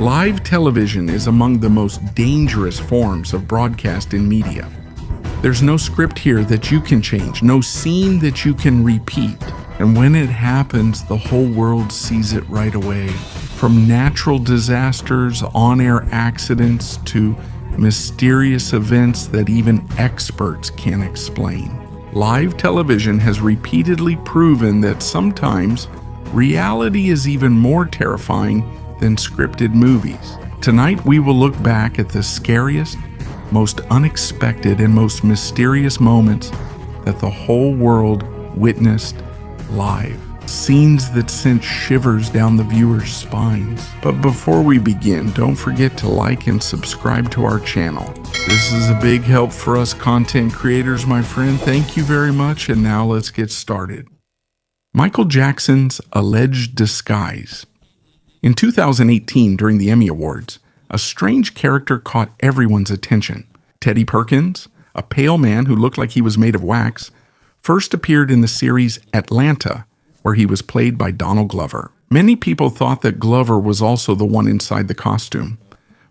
Live television is among the most dangerous forms of broadcast in media. There's no script here that you can change, no scene that you can repeat. And when it happens, the whole world sees it right away. From natural disasters, on-air accidents, to mysterious events that even experts can't explain. Live television has repeatedly proven that sometimes reality is even more terrifying than scripted movies. Tonight we will look back at the scariest, most unexpected, and most mysterious moments that the whole world witnessed live. Scenes that sent shivers down the viewers' spines. But before we begin, don't forget to like and subscribe to our channel. This is a big help for us content creators, my friend. Thank you very much, and now let's get started. Michael Jackson's alleged disguise. In 2018, during the Emmy Awards, a strange character caught everyone's attention. Teddy Perkins, a pale man who looked like he was made of wax, first appeared in the series Atlanta, where he was played by Donald Glover. Many people thought that Glover was also the one inside the costume,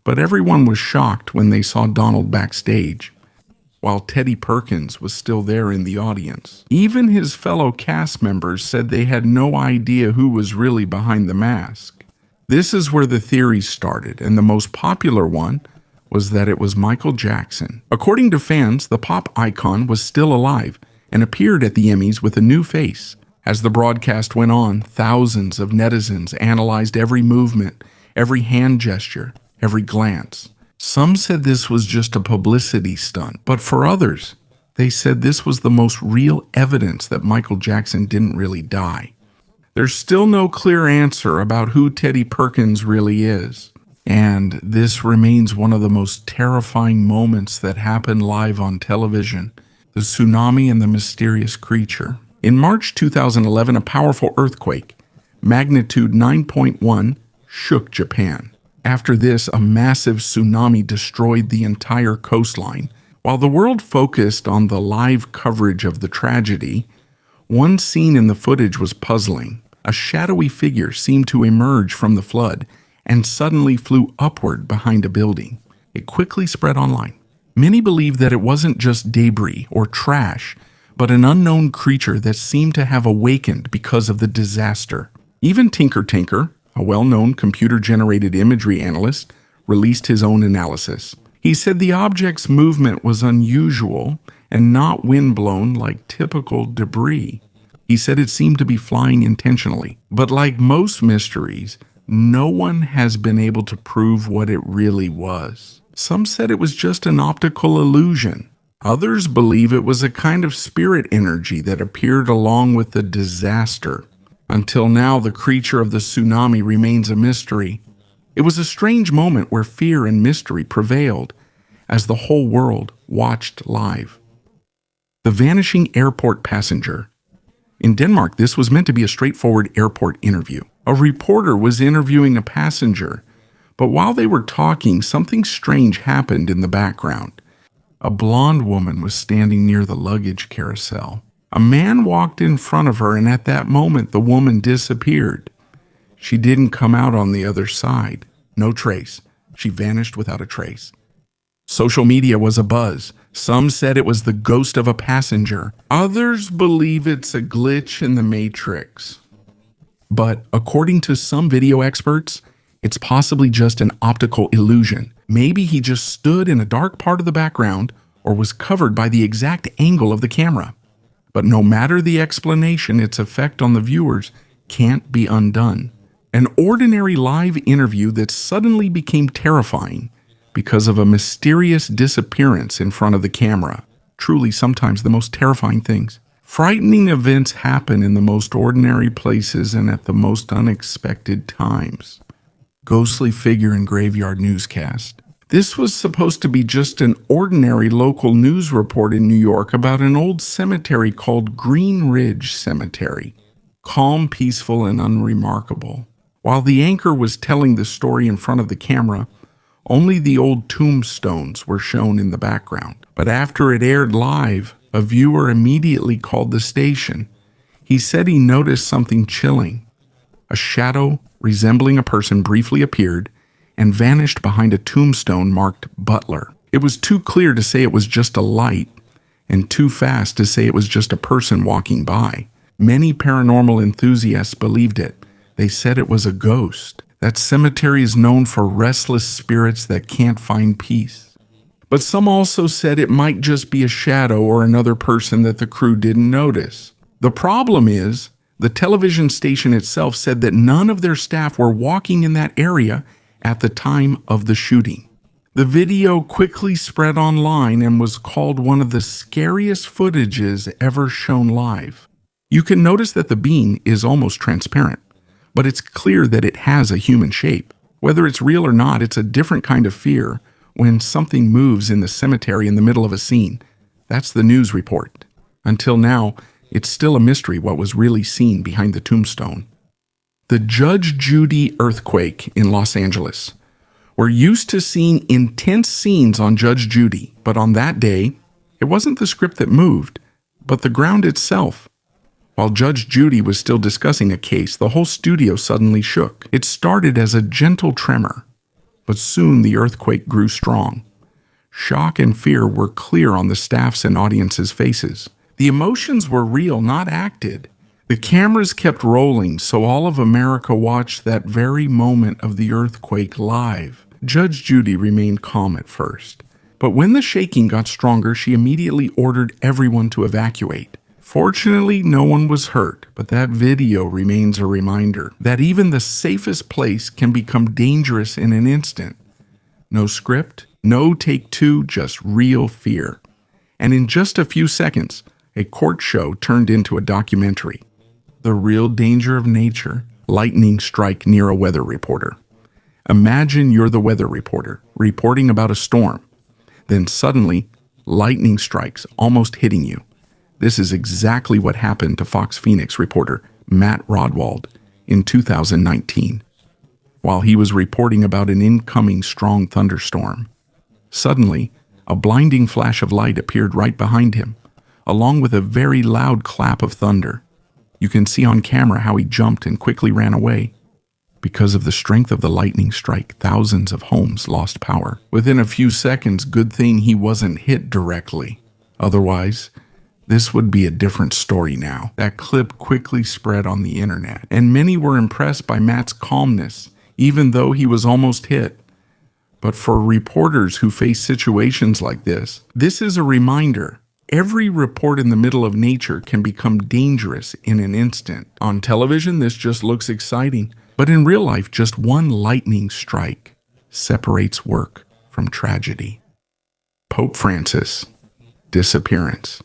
but everyone was shocked when they saw Donald backstage, while Teddy Perkins was still there in the audience. Even his fellow cast members said they had no idea who was really behind the mask. This is where the theories started, and the most popular one was that it was Michael Jackson. According to fans, the pop icon was still alive and appeared at the Emmys with a new face. As the broadcast went on, thousands of netizens analyzed every movement, every hand gesture, every glance. Some said this was just a publicity stunt, but for others, they said this was the most real evidence that Michael Jackson didn't really die. There's still no clear answer about who Teddy Perkins really is, and this remains one of the most terrifying moments that happened live on television, the tsunami and the mysterious creature. In March 2011, a powerful earthquake, magnitude 9.1, shook Japan. After this, a massive tsunami destroyed the entire coastline. While the world focused on the live coverage of the tragedy, one scene in the footage was puzzling. A shadowy figure seemed to emerge from the flood and suddenly flew upward behind a building. It quickly spread online. Many believed that it wasn't just debris or trash, but an unknown creature that seemed to have awakened because of the disaster. Even Tinker Tinker, a well-known computer-generated imagery analyst, released his own analysis. He said the object's movement was unusual and not wind-blown like typical debris. He said it seemed to be flying intentionally. But like most mysteries, no one has been able to prove what it really was. Some said it was just an optical illusion. Others believe it was a kind of spirit energy that appeared along with the disaster. Until now, the creature of the tsunami remains a mystery. It was a strange moment where fear and mystery prevailed as the whole world watched live. The vanishing airport passenger. In Denmark, this was meant to be a straightforward airport interview. A reporter was interviewing a passenger, but while they were talking, something strange happened in the background. A blonde woman was standing near the luggage carousel. A man walked in front of her, and at that moment, the woman disappeared. She didn't come out on the other side. No trace. She vanished without a trace. Social media was abuzz. Some said it was the ghost of a passenger. Others believe it's a glitch in the Matrix. But according to some video experts, it's possibly just an optical illusion. Maybe he just stood in a dark part of the background or was covered by the exact angle of the camera. But no matter the explanation, its effect on the viewers can't be undone. An ordinary live interview that suddenly became terrifying because of a mysterious disappearance in front of the camera. Truly, sometimes the most terrifying things. Frightening events happen in the most ordinary places and at the most unexpected times. Ghostly figure in graveyard newscast. This was supposed to be just an ordinary local news report in New York about an old cemetery called Green Ridge Cemetery. Calm, peaceful, and unremarkable. While the anchor was telling the story in front of the camera, only the old tombstones were shown in the background. But after it aired live, a viewer immediately called the station. He said he noticed something chilling. A shadow resembling a person briefly appeared and vanished behind a tombstone marked Butler. It was too clear to say it was just a light, and too fast to say it was just a person walking by. Many paranormal enthusiasts believed it. They said it was a ghost. That cemetery is known for restless spirits that can't find peace. But some also said it might just be a shadow or another person that the crew didn't notice. The problem is, the television station itself said that none of their staff were walking in that area at the time of the shooting. The video quickly spread online and was called one of the scariest footages ever shown live. You can notice that the being is almost transparent, but it's clear that it has a human shape. Whether it's real or not, it's a different kind of fear when something moves in the cemetery in the middle of a scene. That's the news report. Until now, it's still a mystery what was really seen behind the tombstone. The Judge Judy earthquake in Los Angeles. We're used to seeing intense scenes on Judge Judy, but on that day, it wasn't the script that moved, but the ground itself. While Judge Judy was still discussing a case, the whole studio suddenly shook. It started as a gentle tremor, but soon the earthquake grew strong. Shock and fear were clear on the staff's and audience's faces. The emotions were real, not acted. The cameras kept rolling, so all of America watched that very moment of the earthquake live. Judge Judy remained calm at first, but when the shaking got stronger, she immediately ordered everyone to evacuate. Fortunately, no one was hurt, but that video remains a reminder that even the safest place can become dangerous in an instant. No script, no take two, just real fear. And in just a few seconds, a court show turned into a documentary. The Real Danger of Nature, lightning strike near a weather reporter. Imagine you're the weather reporter, reporting about a storm. Then suddenly, lightning strikes, almost hitting you. This is exactly what happened to Fox Phoenix reporter Matt Rodwald in 2019, while he was reporting about an incoming strong thunderstorm. Suddenly, a blinding flash of light appeared right behind him, along with a very loud clap of thunder. You can see on camera how he jumped and quickly ran away. Because of the strength of the lightning strike, thousands of homes lost power. Within a few seconds, good thing he wasn't hit directly. Otherwise, this would be a different story now. That clip quickly spread on the internet, and many were impressed by Matt's calmness, even though he was almost hit. But for reporters who face situations like this is a reminder. Every report in the middle of nature can become dangerous in an instant. On television, this just looks exciting. But in real life, just one lightning strike separates work from tragedy. Pope Francis, disappearance.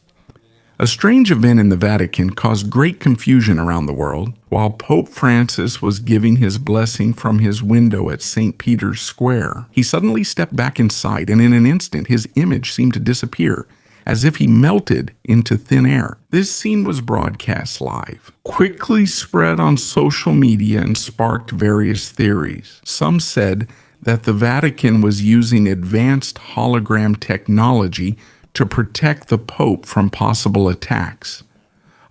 A strange event in the Vatican caused great confusion around the world. While Pope Francis was giving his blessing from his window at St. Peter's Square, he suddenly stepped back inside, and in an instant, his image seemed to disappear, as if he melted into thin air. This scene was broadcast live, quickly spread on social media, and sparked various theories. Some said that the Vatican was using advanced hologram technology to protect the Pope from possible attacks.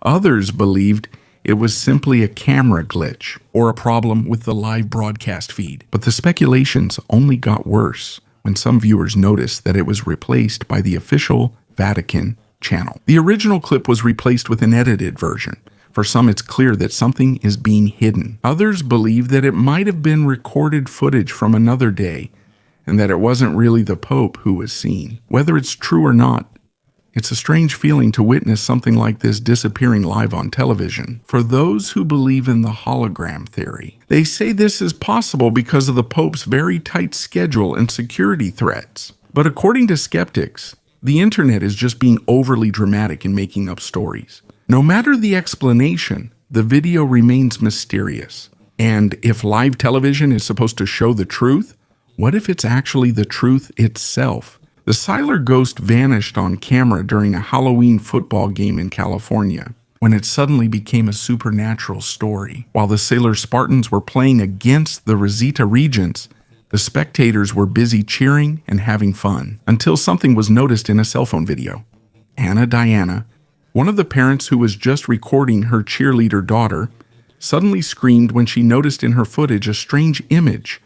Others believed it was simply a camera glitch or a problem with the live broadcast feed. But the speculations only got worse when some viewers noticed that it was replaced by the official Vatican channel. The original clip was replaced with an edited version. For some, it's clear that something is being hidden. Others believe that it might have been recorded footage from another day, and that it wasn't really the Pope who was seen. Whether it's true or not, it's a strange feeling to witness something like this disappearing live on television. For those who believe in the hologram theory, they say this is possible because of the Pope's very tight schedule and security threats. But according to skeptics, the internet is just being overly dramatic in making up stories. No matter the explanation, the video remains mysterious. And if live television is supposed to show the truth, what if it's actually the truth itself? The Siler ghost vanished on camera during a Halloween football game in California, when it suddenly became a supernatural story. While the Sailor Spartans were playing against the Rosita Regents, the spectators were busy cheering and having fun, until something was noticed in a cell phone video. Anna Diana, one of the parents who was just recording her cheerleader daughter, suddenly screamed when she noticed in her footage a strange image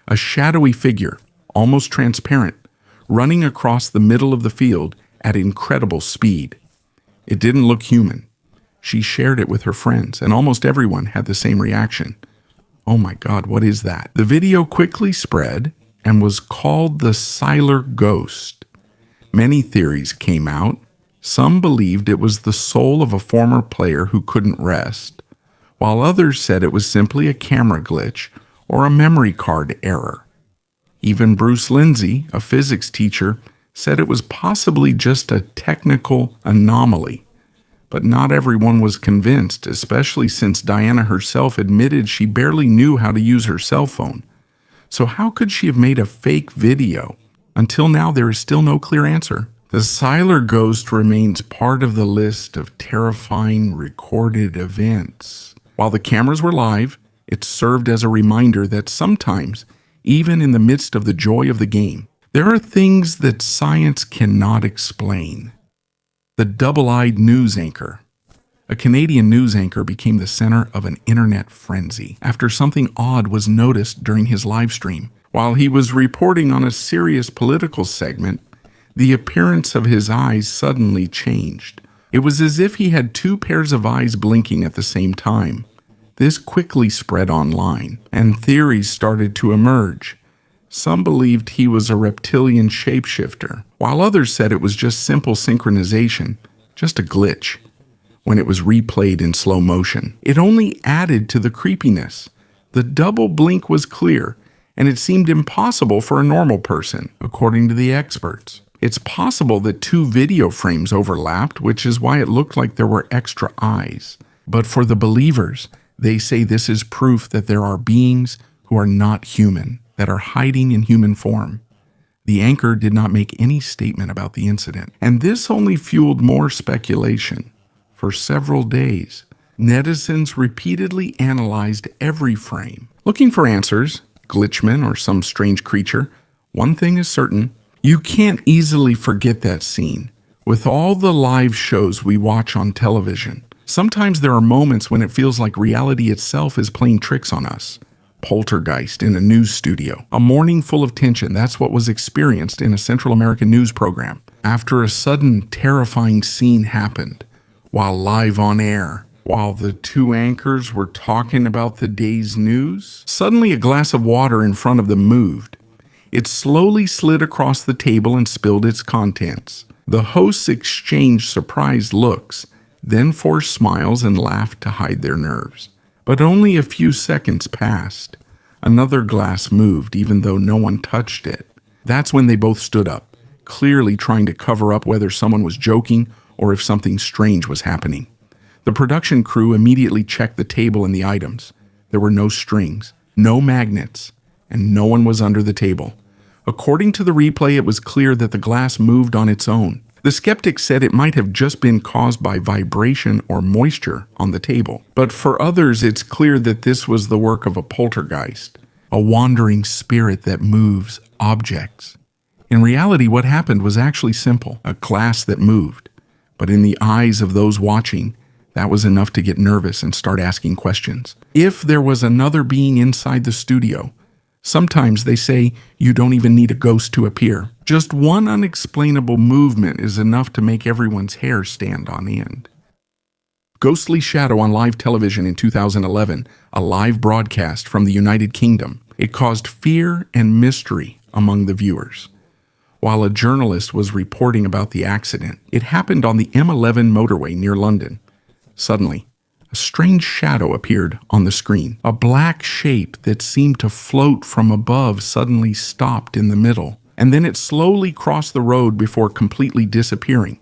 A shadowy figure, almost transparent, running across the middle of the field at incredible speed. It didn't look human. She shared it with her friends, and almost everyone had the same reaction. Oh my God, what is that? The video quickly spread and was called the Siler Ghost. Many theories came out. Some believed it was the soul of a former player who couldn't rest, while others said it was simply a camera glitch or a memory card error. Even Bruce Lindsay, a physics teacher, said it was possibly just a technical anomaly. But not everyone was convinced, especially since Diana herself admitted she barely knew how to use her cell phone. So how could she have made a fake video? Until now, there is still no clear answer. The Siler Ghost remains part of the list of terrifying recorded events. While the cameras were live, it served as a reminder that sometimes, even in the midst of the joy of the game, there are things that science cannot explain. The double-eyed news anchor. A Canadian news anchor became the center of an internet frenzy after something odd was noticed during his live stream. While he was reporting on a serious political segment, the appearance of his eyes suddenly changed. It was as if he had two pairs of eyes blinking at the same time. This quickly spread online, and theories started to emerge. Some believed he was a reptilian shapeshifter, while others said it was just simple synchronization, just a glitch. When it was replayed in slow motion, it only added to the creepiness. The double blink was clear, and it seemed impossible for a normal person, according to the experts. It's possible that two video frames overlapped, which is why it looked like there were extra eyes. But for the believers, they say this is proof that there are beings who are not human, that are hiding in human form. The anchor did not make any statement about the incident, and this only fueled more speculation. For several days, netizens repeatedly analyzed every frame, looking for answers, glitchmen or some strange creature. One thing is certain, you can't easily forget that scene. With all the live shows we watch on television, sometimes there are moments when it feels like reality itself is playing tricks on us. Poltergeist in a news studio. A morning full of tension, that's what was experienced in a Central American news program. After a sudden, terrifying scene happened, while live on air, while the two anchors were talking about the day's news, suddenly a glass of water in front of them moved. It slowly slid across the table and spilled its contents. The hosts exchanged surprised looks, then forced smiles and laughed to hide their nerves. But only a few seconds passed. Another glass moved, even though no one touched it. That's when they both stood up, clearly trying to cover up whether someone was joking or if something strange was happening. The production crew immediately checked the table and the items. There were no strings, no magnets, and no one was under the table. According to the replay, it was clear that the glass moved on its own. The skeptics said it might have just been caused by vibration or moisture on the table. But for others, it's clear that this was the work of a poltergeist, a wandering spirit that moves objects. In reality, what happened was actually simple, a glass that moved. But in the eyes of those watching, that was enough to get nervous and start asking questions. If there was another being inside the studio, sometimes they say you don't even need a ghost to appear. Just one unexplainable movement is enough to make everyone's hair stand on end. Ghostly shadow on live television in 2011, a live broadcast from the United Kingdom. It caused fear and mystery among the viewers. While a journalist was reporting about the accident, it happened on the M11 motorway near London. Suddenly, a strange shadow appeared on the screen. A black shape that seemed to float from above suddenly stopped in the middle, and then it slowly crossed the road before completely disappearing.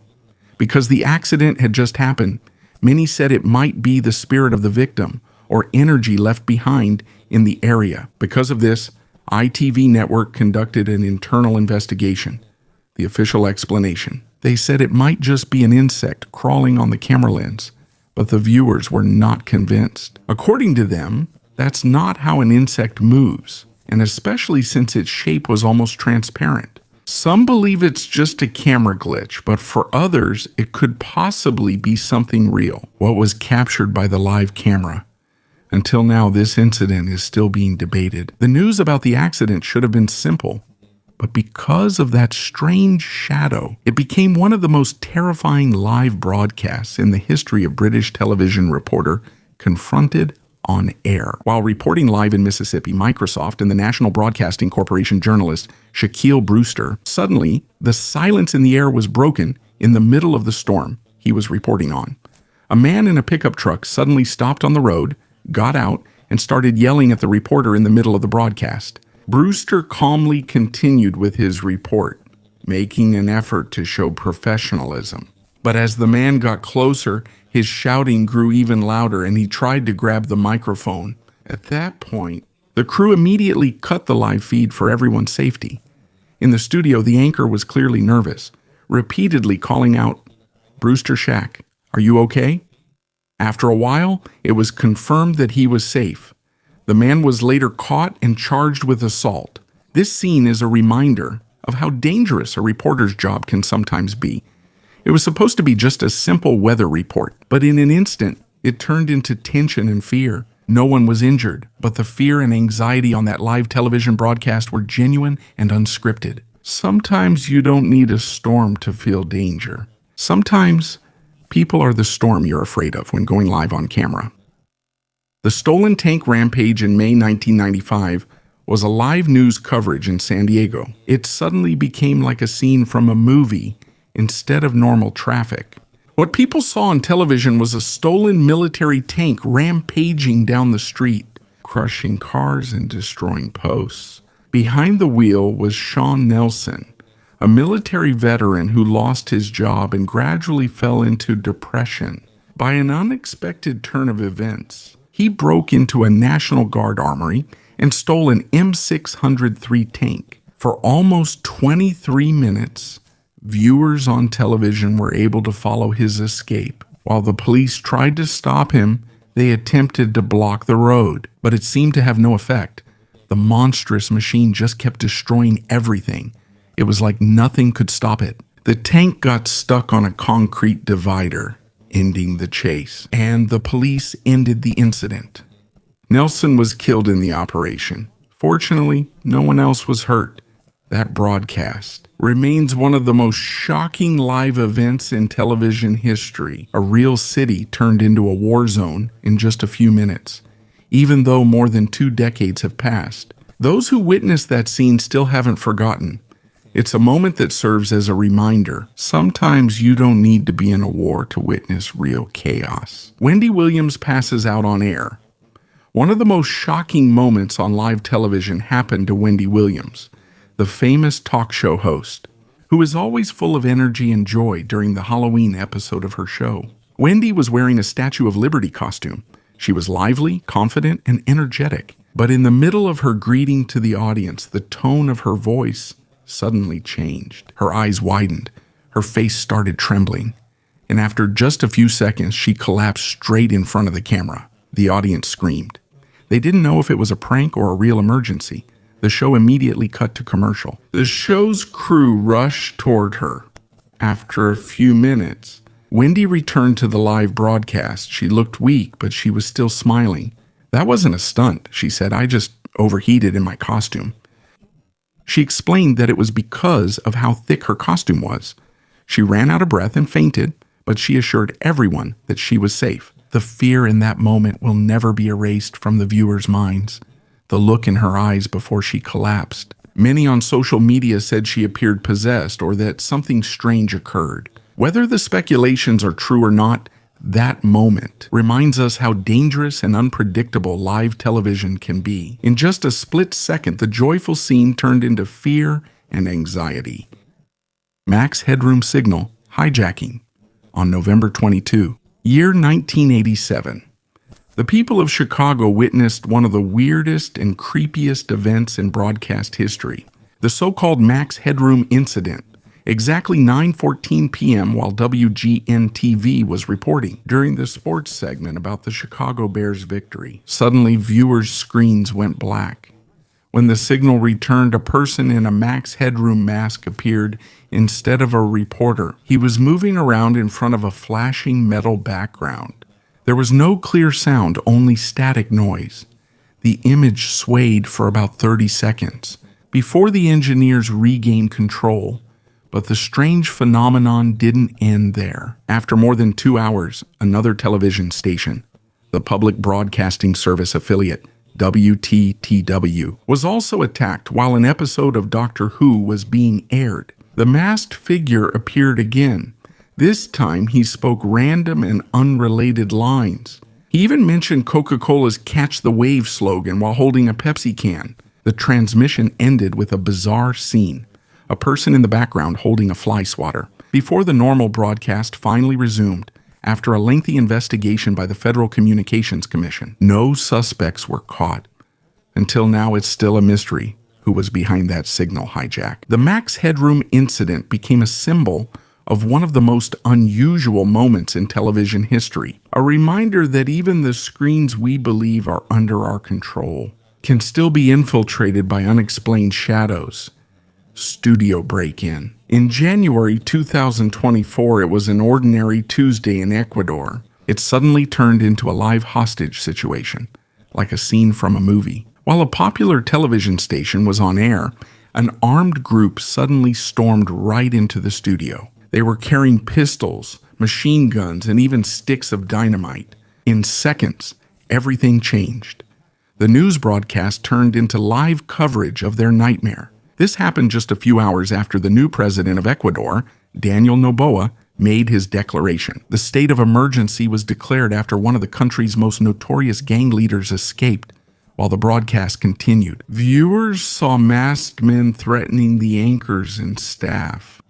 Because the accident had just happened, many said it might be the spirit of the victim or energy left behind in the area. Because of this, ITV Network conducted an internal investigation. The official explanation: they said it might just be an insect crawling on the camera lens, but the viewers were not convinced. According to them, that's not how an insect moves, and especially since its shape was almost transparent. Some believe it's just a camera glitch, but for others, it could possibly be something real. What was captured by the live camera? Until now, this incident is still being debated. The news about the accident should have been simple, but because of that strange shadow, it became one of the most terrifying live broadcasts in the history of British television reporter confronted on air. While reporting live in Mississippi, Microsoft and the National Broadcasting Corporation journalist Shaquille Brewster, suddenly the silence in the air was broken in the middle of the storm he was reporting on. A man in a pickup truck suddenly stopped on the road, got out, and started yelling at the reporter in the middle of the broadcast. Brewster calmly continued with his report, making an effort to show professionalism. But as the man got closer, his shouting grew even louder and he tried to grab the microphone. At that point, the crew immediately cut the live feed for everyone's safety. In the studio, the anchor was clearly nervous, repeatedly calling out, "Brewster Shack, are you okay?" After a while, it was confirmed that he was safe. The man was later caught and charged with assault. This scene is a reminder of how dangerous a reporter's job can sometimes be. It was supposed to be just a simple weather report, but in an instant, it turned into tension and fear. No one was injured, but the fear and anxiety on that live television broadcast were genuine and unscripted. Sometimes you don't need a storm to feel danger. Sometimes people are the storm you're afraid of when going live on camera. The stolen tank rampage in May 1995 was a live news coverage in San Diego. It suddenly became like a scene from a movie instead of normal traffic. What people saw on television was a stolen military tank rampaging down the street, crushing cars and destroying posts. Behind the wheel was Sean Nelson, a military veteran who lost his job and gradually fell into depression. By an unexpected turn of events, he broke into a National Guard armory and stole an M603 tank. For almost 23 minutes, viewers on television were able to follow his escape. While the police tried to stop him, they attempted to block the road, but it seemed to have no effect. The monstrous machine just kept destroying everything. It was like nothing could stop it. The tank got stuck on a concrete divider, ending the chase, and the police ended the incident. Nelson was killed in the operation. Fortunately, no one else was hurt. That broadcast remains one of the most shocking live events in television history. A real city turned into a war zone in just a few minutes, even though more than 2 decades have passed. Those who witnessed that scene still haven't forgotten. It's a moment that serves as a reminder. Sometimes you don't need to be in a war to witness real chaos. Wendy Williams passes out on air. One of the most shocking moments on live television happened to Wendy Williams, the famous talk show host, who is always full of energy and joy during the Halloween episode of her show. Wendy was wearing a Statue of Liberty costume. She was lively, confident, and energetic. But in the middle of her greeting to the audience, the tone of her voice suddenly changed. Her eyes widened. Her face started trembling. And after just a few seconds, she collapsed straight in front of the camera. The audience screamed. They didn't know if it was a prank or a real emergency. The show immediately cut to commercial. The show's crew rushed toward her. After a few minutes, Wendy returned to the live broadcast. She looked weak, but she was still smiling. "That wasn't a stunt," she said. "I just overheated in my costume." She explained that it was because of how thick her costume was. She ran out of breath and fainted, but she assured everyone that she was safe. The fear in that moment will never be erased from the viewers' minds. The look in her eyes before she collapsed. Many on social media said she appeared possessed or that something strange occurred. Whether the speculations are true or not, that moment reminds us how dangerous and unpredictable live television can be. In just a split second, the joyful scene turned into fear and anxiety. Max Headroom Signal hijacking on November 22, year 1987. The people of Chicago witnessed one of the weirdest and creepiest events in broadcast history, the so-called Max Headroom incident. Exactly 9:14 p.m. while WGN-TV was reporting during the sports segment about the Chicago Bears' victory. Suddenly, viewers' screens went black. When the signal returned, a person in a Max Headroom mask appeared instead of a reporter. He was moving around in front of a flashing metal background. There was no clear sound, only static noise. The image swayed for about 30 seconds before the engineers regained control. But the strange phenomenon didn't end there. After more than 2 hours, another television station, the Public Broadcasting Service affiliate, WTTW, was also attacked while an episode of Doctor Who was being aired. The masked figure appeared again. This time, he spoke random and unrelated lines. He even mentioned Coca-Cola's Catch the Wave slogan while holding a Pepsi can. The transmission ended with a bizarre scene. A person in the background holding a fly swatter, before the normal broadcast finally resumed after a lengthy investigation by the Federal Communications Commission. No suspects were caught. Until now, it's still a mystery who was behind that signal hijack. The Max Headroom incident became a symbol of one of the most unusual moments in television history, a reminder that even the screens we believe are under our control can still be infiltrated by unexplained shadows. Studio break-in. In January 2024, it was an ordinary Tuesday in Ecuador. It suddenly turned into a live hostage situation, like a scene from a movie. While a popular television station was on air, an armed group suddenly stormed right into the studio. They were carrying pistols, machine guns, and even sticks of dynamite. In seconds, everything changed. The news broadcast turned into live coverage of their nightmare. This happened just a few hours after the new president of Ecuador, Daniel Noboa, made his declaration. The state of emergency was declared after one of the country's most notorious gang leaders escaped, while the broadcast continued. Viewers saw masked men threatening the anchors and staff.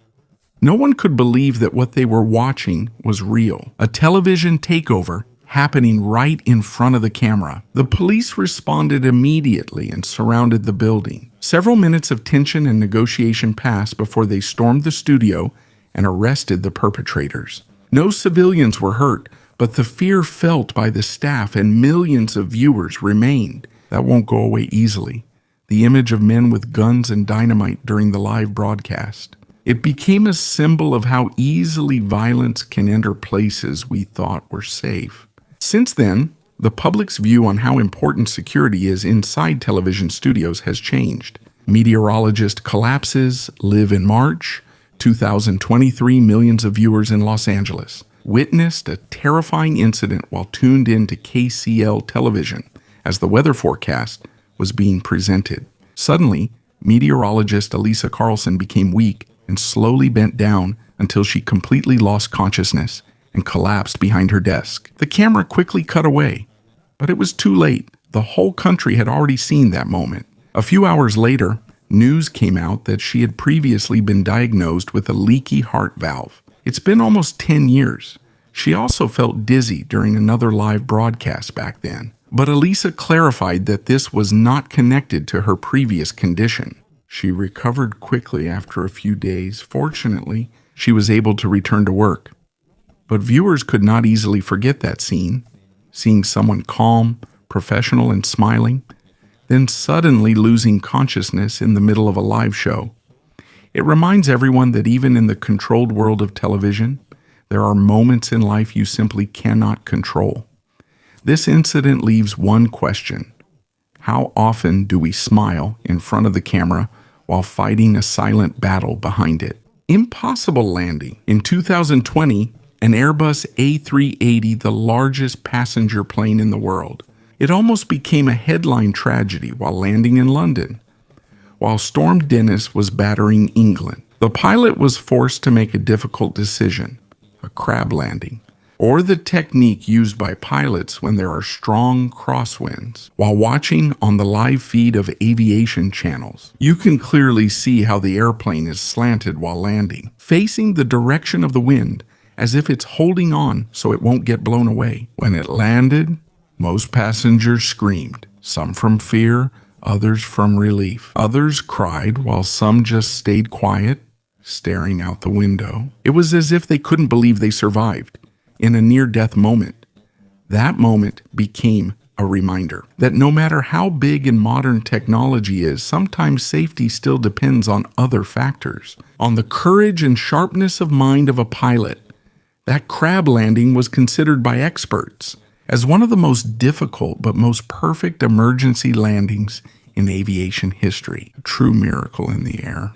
No one could believe that what they were watching was real. A television takeover happening right in front of the camera. The police responded immediately and surrounded the building. Several minutes of tension and negotiation passed before they stormed the studio and arrested the perpetrators. No civilians were hurt, but the fear felt by the staff and millions of viewers remained. That won't go away easily. The image of men with guns and dynamite during the live broadcast. It became a symbol of how easily violence can enter places we thought were safe. Since then, the public's view on how important security is inside television studios has changed. Meteorologist collapses, live in March, 2023 millions of viewers in Los Angeles witnessed a terrifying incident while tuned in to KCL television as the weather forecast was being presented. Suddenly, meteorologist Elisa Carlson became weak and slowly bent down until she completely lost consciousness and collapsed behind her desk. The camera quickly cut away, but it was too late. The whole country had already seen that moment. A few hours later, news came out that she had previously been diagnosed with a leaky heart valve. It's been almost 10 years. She also felt dizzy during another live broadcast back then. But Elisa clarified that this was not connected to her previous condition. She recovered quickly after a few days. Fortunately, she was able to return to work. But viewers could not easily forget that scene, seeing someone calm, professional, and smiling, then suddenly losing consciousness in the middle of a live show. It reminds everyone that even in the controlled world of television, there are moments in life you simply cannot control. This incident leaves one question. How often do we smile in front of the camera while fighting a silent battle behind it? Impossible landing. In 2020, an Airbus A380, the largest passenger plane in the world. It almost became a headline tragedy while landing in London, while Storm Dennis was battering England. The pilot was forced to make a difficult decision, a crab landing, or the technique used by pilots when there are strong crosswinds. While watching on the live feed of aviation channels, you can clearly see how the airplane is slanted while landing, facing the direction of the wind, as if it's holding on so it won't get blown away. When it landed, most passengers screamed, some from fear, others from relief. Others cried while some just stayed quiet, staring out the window. It was as if they couldn't believe they survived in a near-death moment. That moment became a reminder that no matter how big and modern technology is, sometimes safety still depends on other factors. On the courage and sharpness of mind of a pilot. That crab landing was considered by experts as one of the most difficult but most perfect emergency landings in aviation history. A true miracle in the air.